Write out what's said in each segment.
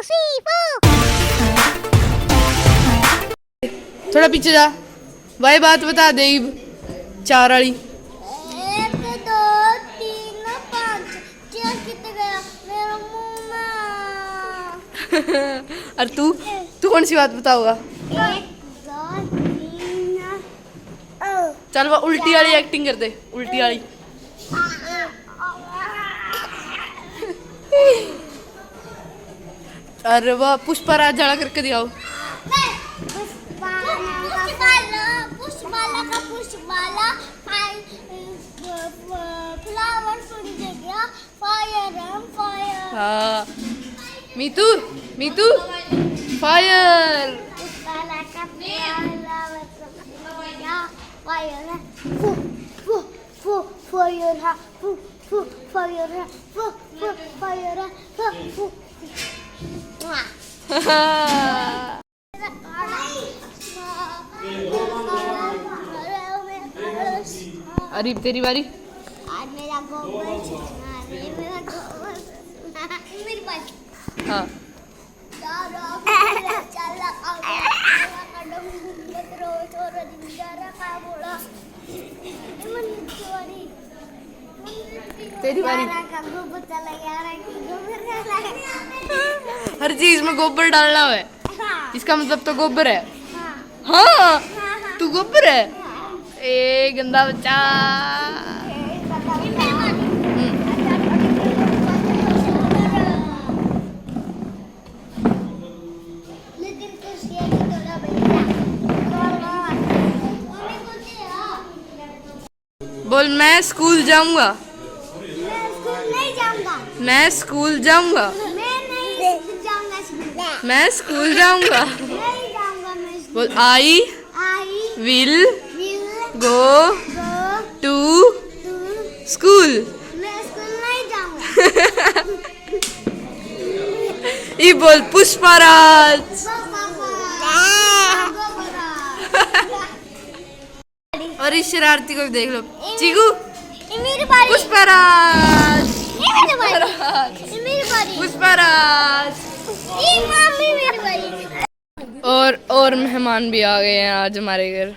3, 4 थोड़ा पीछे जा। वही बात बता दे इब 4 वाली। 1 2 3 5 4 कितने गया मेरा मुंह में। और तू कौन सी बात बताओगा? 1 2 3 चल वो उल्टी वाली एक्टिंग कर दे, उल्टी वाली। अरे वाह, पुष्पराज जड़ा करके दिखाओ। पुष्पाला का पुष्पाला फ्लावर सुन गया फायर फायर। हाँ मीतू मीतू फायर। पुष्पाला का फ्लावर सुन गया फायर फू फू फू फायर फू फू फायर फू फू फायर फू फू। अरे तेरी बारी। आज मेरा गोबर अरे मेरा गोबर मेरी बारी। हाँ चला तेरी बारी। हर चीज में गोबर डालना है, इसका मतलब तो गोबर है। हाँ तू गोबर है। ए गंदा बच्चा। बोल मैं स्कूल जाऊंगा। मैं स्कूल जाऊंगा। मैं स्कूल जाऊंगा। बोल I will go to school. मैं स्कूल नहीं जाऊंगा। ये बोल पुष्पराज। और इस शरारती को भी देख लो। चीकू मेरी बारी। पुष्पराज। मेरी बारी। पुष्पराज। मम्मी मेरी बारी। और मेहमान भी आ गए हैं आज हमारे घर।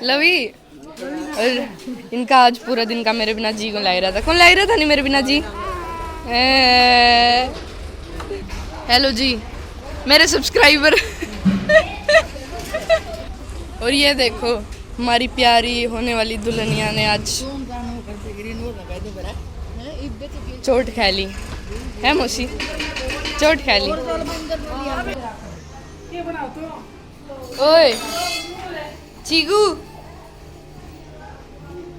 लवी और इनका आज पूरा दिन का मेरे बिना जी को लग रहा था। कौन लग रहा था? नहीं मेरे बिना जी। हेलो जी मेरे सब्सक्राइबर। और ये देखो हमारी प्यारी होने वाली दुल्हनिया ने आज चोट खा ली है। मौसी चोट खा ली। ओए चीकू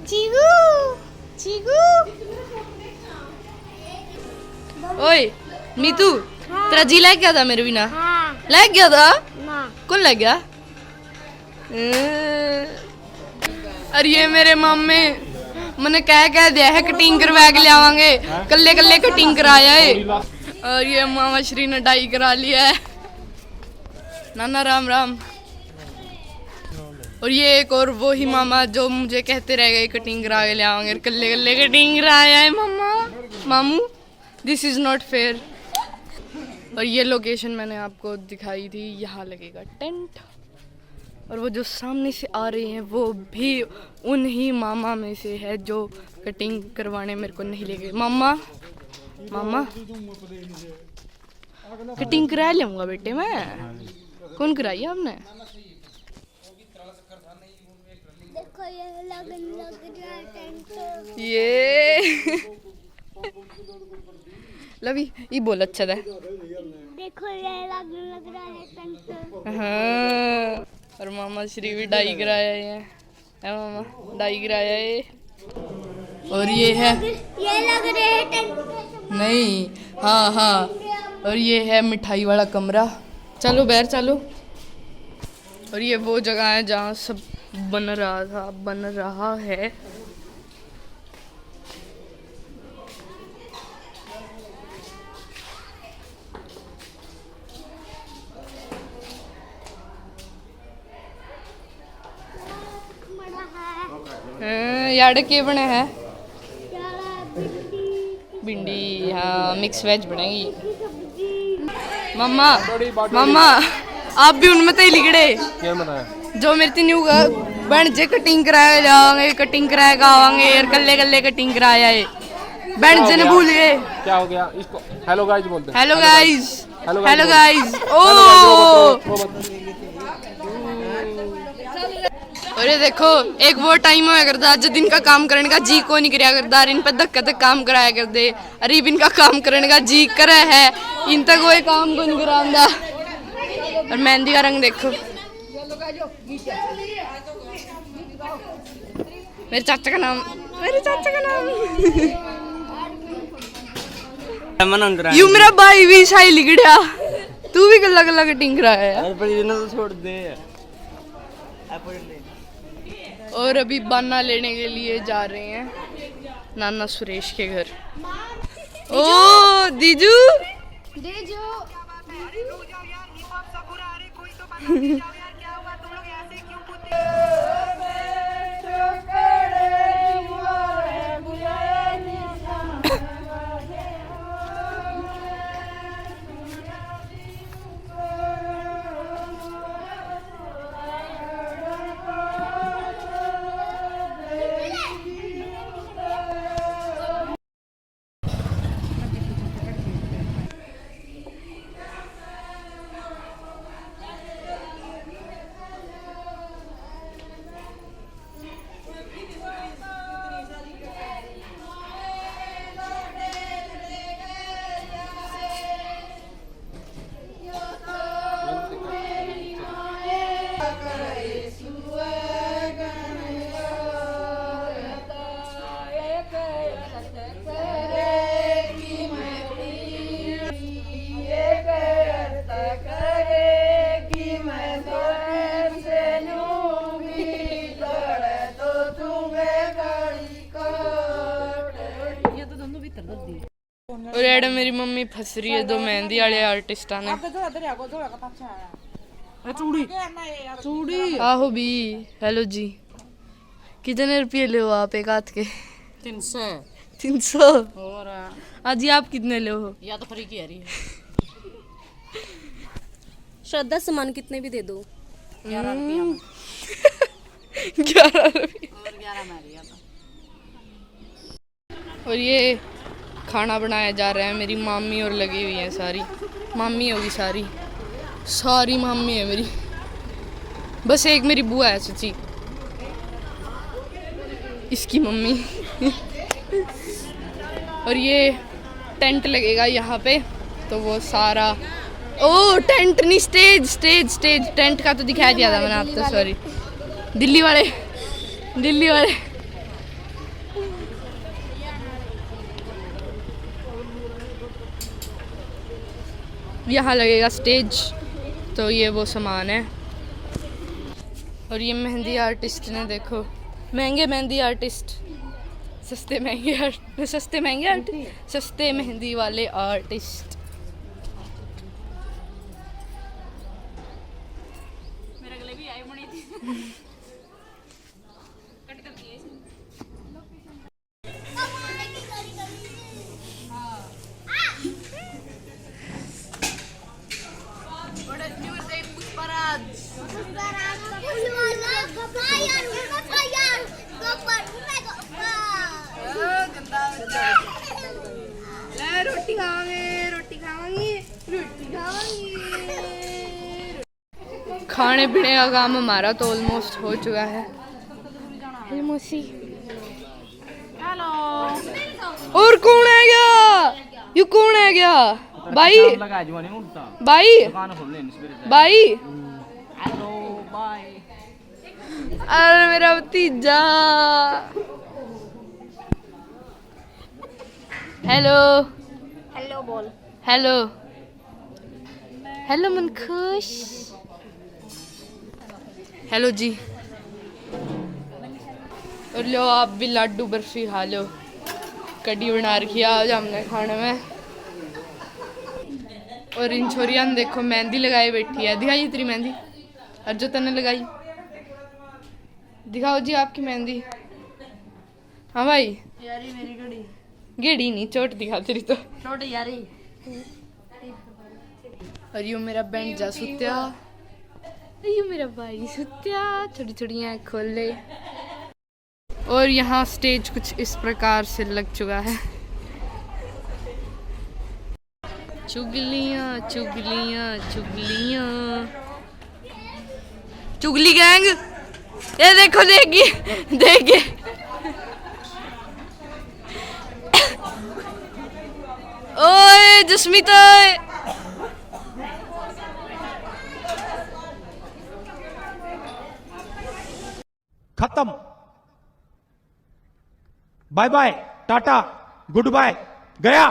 चीकू चीकू। ओए मीतू तेरा जी लग गया था मेरे बिना? लग गया था? कौन लग गया? अरे ये मेरे मामे मैंने कह दिया है कटिंग करवा के ले आवांगे। कल्ले कल्ले कटिंग कराया है। और ये मामा श्री ने डाई करा लिया है। नाना राम राम। और ये एक और वो ही मामा जो मुझे कहते रह गए कटिंग करा के ले आवांगे। कल्ले कल्ले कटिंग कराया है मामा मामू। This is not fair. और ये लोकेशन मैंने आपको दिखाई थी। यहाँ लगेगा टेंट। और वो जो सामने से आ रही हैं वो भी उन्हीं मामा में से है जो कटिंग करवाने मेरे को नहीं ले गए। मामा मामा कटिंग करा लूँगा बेटे मैं। कौन कराई आपने? देखो ये लग रहा है टेंट। ये लवी ये बोल अच्छा था। देखो ये लग रहा है टेंट। हाँ और मामा श्री भी डाई कराया है मामा डाई कराया है। और ये है ये लग रहे हैं टेंट। नहीं हाँ हाँ। और ये है मिठाई वाला कमरा। चलो बैर चलो। और ये वो जगह है जहाँ सब बन रहा है। यार के बने हैं भिंडी, हाँ मिक्स वेज बनेगी। मम्मा मम्मा आप भी उनमें तो ही लिखड़े क्या बताया जो मेरी न्यू बन जे कटिंग कराए जावांगे, कटिंग कराए गावांगे यार, कल्ले कल्ले कटिंग कराया है बहन जे ने भूल गए। क्या हो गया इसको? हेलो गाइस बोलते हैं। Hello guys, hello hello guys. ओ और ये देखो एक वो टाइम होया करता जो दिन का काम करने का जी को नहीं कराया करता, इन पे धक्का धक्का काम कराया करते। अरे इनका काम करने का जी करे है, इन तक कोई काम को नहीं करांदा। और मेहंदी का रंग देखो, मेरे चाचा का नाम, मेरे चाचा का नाम यू मेरा भाई भी शाही लिखड़ा, तू भी गला गला कटिंग कराया है। छोड़ दे। और अभी बाना लेने के लिए जा रहे हैं नाना सुरेश के घर। ओ दीजू और एड मेरी मम्मी फंस रही है दो मेहंदी वाले आर्टिस्टा ने। आहो भी हेलो जी, कितने रुपये ले हो आप एक हाथ के? 300। 300। और आज आप कितने ले हो? या तो फ्री की आ रही है। श्रद्धा सामान कितने भी दे दो। 11 रुपया में। 11 रुपये और 11 में आ रही है तो। और ये खाना बनाया जा रहा है, मेरी मामी और लगी हुई है सारी, मामी होगी सारी, सारी मामी है मेरी, बस एक मेरी बुआ है सच्ची, इसकी मम्मी। और ये टेंट लगेगा यहाँ पे तो वो सारा, ओ टेंट नहीं स्टेज, स्टेज स्टेज, टेंट का तो दिखाया दिया था मैंने आपको, सॉरी। दिल्ली वाले, दिल्ली वाले। यहाँ लगेगा स्टेज, तो ये वो सामान है। और ये मेहंदी आर्टिस्ट ने देखो, महंगे मेहंदी आर्टिस्ट, सस्ते महंगे सस्ते महंगे आर्टिस्ट, सस्ते मेहंदी वाले आर्टिस्ट। मेरे गले भी आई बनी थी। कट कर दिए। रोटी खावांगे, रोटी खावांगे, रोटी खावांगे। खाने पीने का काम हमारा तो ऑलमोस्ट हो चुका है। मौसी हेलो। और कौन है गया? यू कौन है गया? भाई भाई भाई, हेलो बाय। अरे मेरा भतीजा। हेलो हेलो बोल। हेलो हेलो मन खुश। हेलो जी। और लो आप भी लड्डू बर्फी खा लो, कड़ी बना रखी है आज हमने खाने में। और इन छोरिया ने देखो मेहंदी लगाई बैठी है, दिखाइए तेरी मेहंदी, और जो तने लगाई दिखाओ जी आपकी मेहंदी। हाँ भाई यारी मेरी घड़ी गेड़ी नहीं चोट दिखा तेरी तो। छोटी यारी और यो मेरा बैंड जा सुत्या, यो मेरा भाई सुत्या, छोटी छोटी आँख खोल ले। और यहाँ स्टेज कुछ इस प्रकार से लग चुका है। चुगलियाँ चुगलियाँ चुगलियाँ, चुगली गैंग, ये देखो देखिए देखिए। ओए जस्मिता, खत्म, bye bye, tata, good bye, गया।